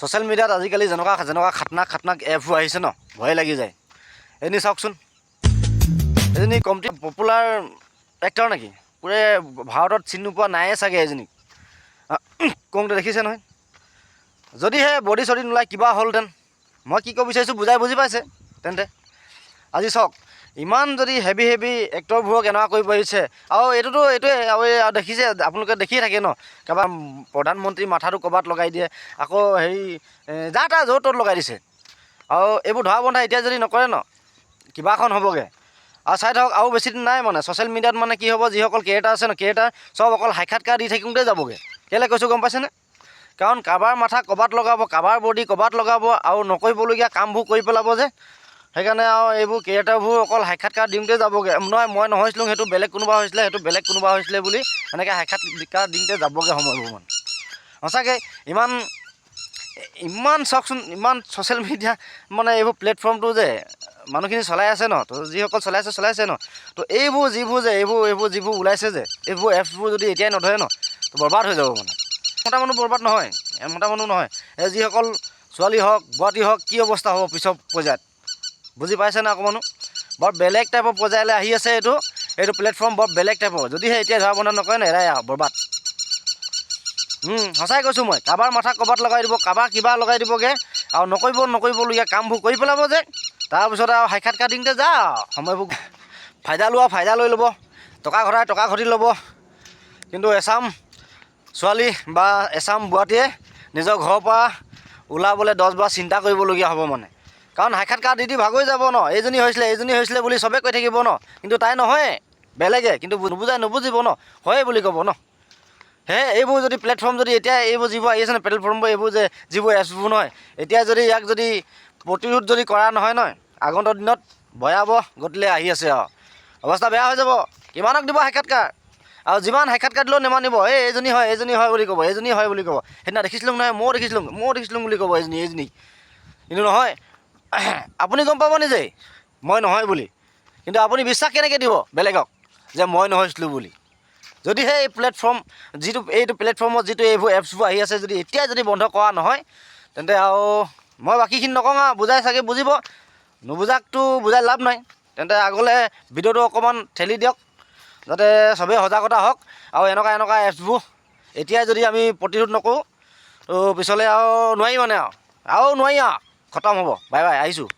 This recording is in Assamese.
ছ'চিয়েল মিডিয়াত আজিকালি যেনেকুৱা খাতনাক এপবোৰ আহিছে ন, ভয় লাগি যায়। এনে চাওকচোন, এজনী কমটি পপুলাৰ এক্টৰ নেকি, পুৰে ভাৰতত চিনি নোপোৱা নায়ে চাগে এজনীক। কওঁতে দেখিছে নহয়, যদিহে বডি চডি নোলায় কিবা হ'লহেঁতেন, মই কি ক'ব বিচাৰিছোঁ বুজি পাইছে তেন্তে। আজি চাওক, ইমান যদি হেভি এক্টৰবোৰক এনেকুৱা কৰিব পাৰিছে, আৰু এইটোৱে আৰু দেখিছে আপোনালোকে দেখিয়ে থাকে ন, কাৰোবাৰ প্ৰধানমন্ত্ৰী মাথাটো ক'ৰবাত লগাই দিয়ে, আকৌ যা তা য'ত ত'ত লগাই দিছে। আৰু এইবোৰ ধৰা বন্ধা এতিয়া যদি নকৰে ন, কিবা এখন হ'বগৈ। আৰু চাই থাকক, আৰু বেছি দিন নাই মানে ছ'চিয়েল মিডিয়াত মানে কি হ'ব, যিসকল ক্ৰিয়েটাৰ আছে ন, ক্ৰিয়েটাৰ চব অকল সাক্ষাৎকাৰ দি থাকোঁতে যাবগৈ। কেলৈ কৈছোঁ গম পাইছেনে? কাৰণ কাৰোবাৰ মাথা ক'ৰবাত লগাব, কাৰোবাৰ বডি ক'ৰবাত লগাব, আৰু নকৰিবলগীয়া কামবোৰ কৰি পেলাব যে। সেইকাৰণে আৰু এইবোৰ ক্ৰিয়েটাৰবোৰ অকল সাক্ষাৎকাৰ দিওঁতে যাবগৈ। মই নহৈছিলোঁ, সেইটো বেলেগ কোনোবা হৈছিলে, সেইটো বেলেগ কোনোবা হৈছিলে বুলি এনেকৈ সাক্ষাৎকাৰ দিওঁতে যাবগৈ সময়বোৰ মানে। সঁচাকৈ ইমান চাওকচোন, ইমান ছ'চিয়েল মিডিয়া মানে এইবোৰ প্লেটফৰ্মটো যে মানুহখিনি চলাই আছে ন, তো যিসকল চলাইছে ন, তো এইবোৰ যিবোৰ ওলাইছে যে, এইবোৰ এপছবোৰ যদি এতিয়াই নধৰে ন, তো বৰবাদ হৈ যাব মানে। মতা মানুহ বৰবাদ নহয়, মতা মানুহ নহয়, যিসকল ছোৱালী হওক গুৱাহাটী হওক, কি অৱস্থা হ'ব পিছৰ পৰ্যায়ত বুজি পাইছেনে? অকণমানো বৰ বেলেগ টাইপৰ পৰ্যায়লৈ আহি আছে এইটো প্লেটফৰ্ম, বৰ বেলেগ টাইপৰ। যদিহে এতিয়া ধৰা বন্ধা নকৰে ন, এৰাই আৰু বৰবাদ। সঁচাই কৈছোঁ মই, কাৰোবাৰ মাথা ক'ৰবাত লগাই দিব, কাৰোবাৰ কিবা লগাই দিবগৈ, আৰু নকৰিবলগীয়া কামবোৰ কৰি পেলাব যে। তাৰপিছত আৰু সাক্ষাৎকাৰ দিওঁতে যা সময়বোৰ ফাইদা লৈ ল'ব, টকা ঘটি ল'ব। কিন্তু এচাম ছোৱালী বা এচাম বুঢ়াতীয়ে নিজৰ ঘৰৰ পৰা ওলাবলৈ 10 বাৰ চিন্তা কৰিবলগীয়া হ'ব মানে। কাৰণ সাক্ষাৎকাৰ দি ভাগৰি যাব ন, এইজনী হৈছিলে বুলি চবেই কৈ থাকিব ন, কিন্তু তাই নহয়, বেলেগে। কিন্তু নুবুজিব ন, হয়েই বুলি ক'ব ন। এইবোৰ যদি প্লেটফৰ্ম যদি এতিয়া এইবোৰ যিবোৰ আহি আছে ন প্লেটফৰ্মবোৰ, এইবোৰ যিবোৰ এপছবোৰ নহয়, এতিয়া যদি ইয়াক যদি প্ৰতিৰোধ যদি কৰা নহয় আগন্তুক দিনত ভয়াৱহ গতিলৈ আহি আছে আৰু অৱস্থা বেয়া হৈ যাব। কিমানক দিব সাক্ষাৎকাৰ, আৰু যিমান সাক্ষাৎকাৰ দিলেও নেমানিব। এইজনী হয় বুলি ক'ব, সেইদিনা দেখিছিলোঁ নহয়, ময়ো দেখিছিলোঁ বুলি ক'ব এইজনী। কিন্তু নহয়, আপুনি গম পাব নিজেই মই নহয় বুলি, কিন্তু আপুনি বিশ্বাস কেনেকৈ দিব বেলেগক যে মই নহৈছিলোঁ বুলি? যদিহে এই প্লেটফৰ্ম এইটো প্লেটফৰ্মত এইবোৰ এপছবোৰ আহি আছে, এতিয়াই যদি বন্ধ কৰা নহয়, তেন্তে আৰু মই বাকীখিনি নকওঁ আৰু, বুজাই চাগে বুজিব, নুবুজাকতো বুজাই লাভ নাই। তেন্তে আগলৈ ভিডিঅ'টো অকণমান ঠেলি দিয়ক, যাতে চবেই সজাগতা হওক। আৰু এনেকুৱা এপছবোৰ এতিয়াই যদি আমি প্ৰতিৰোধ নকৰোঁ, তো পিছলৈ আৰু নোৱাৰি মানে, আৰু নোৱাৰি আৰু খতম হ'ব। বাই আহিছোঁ।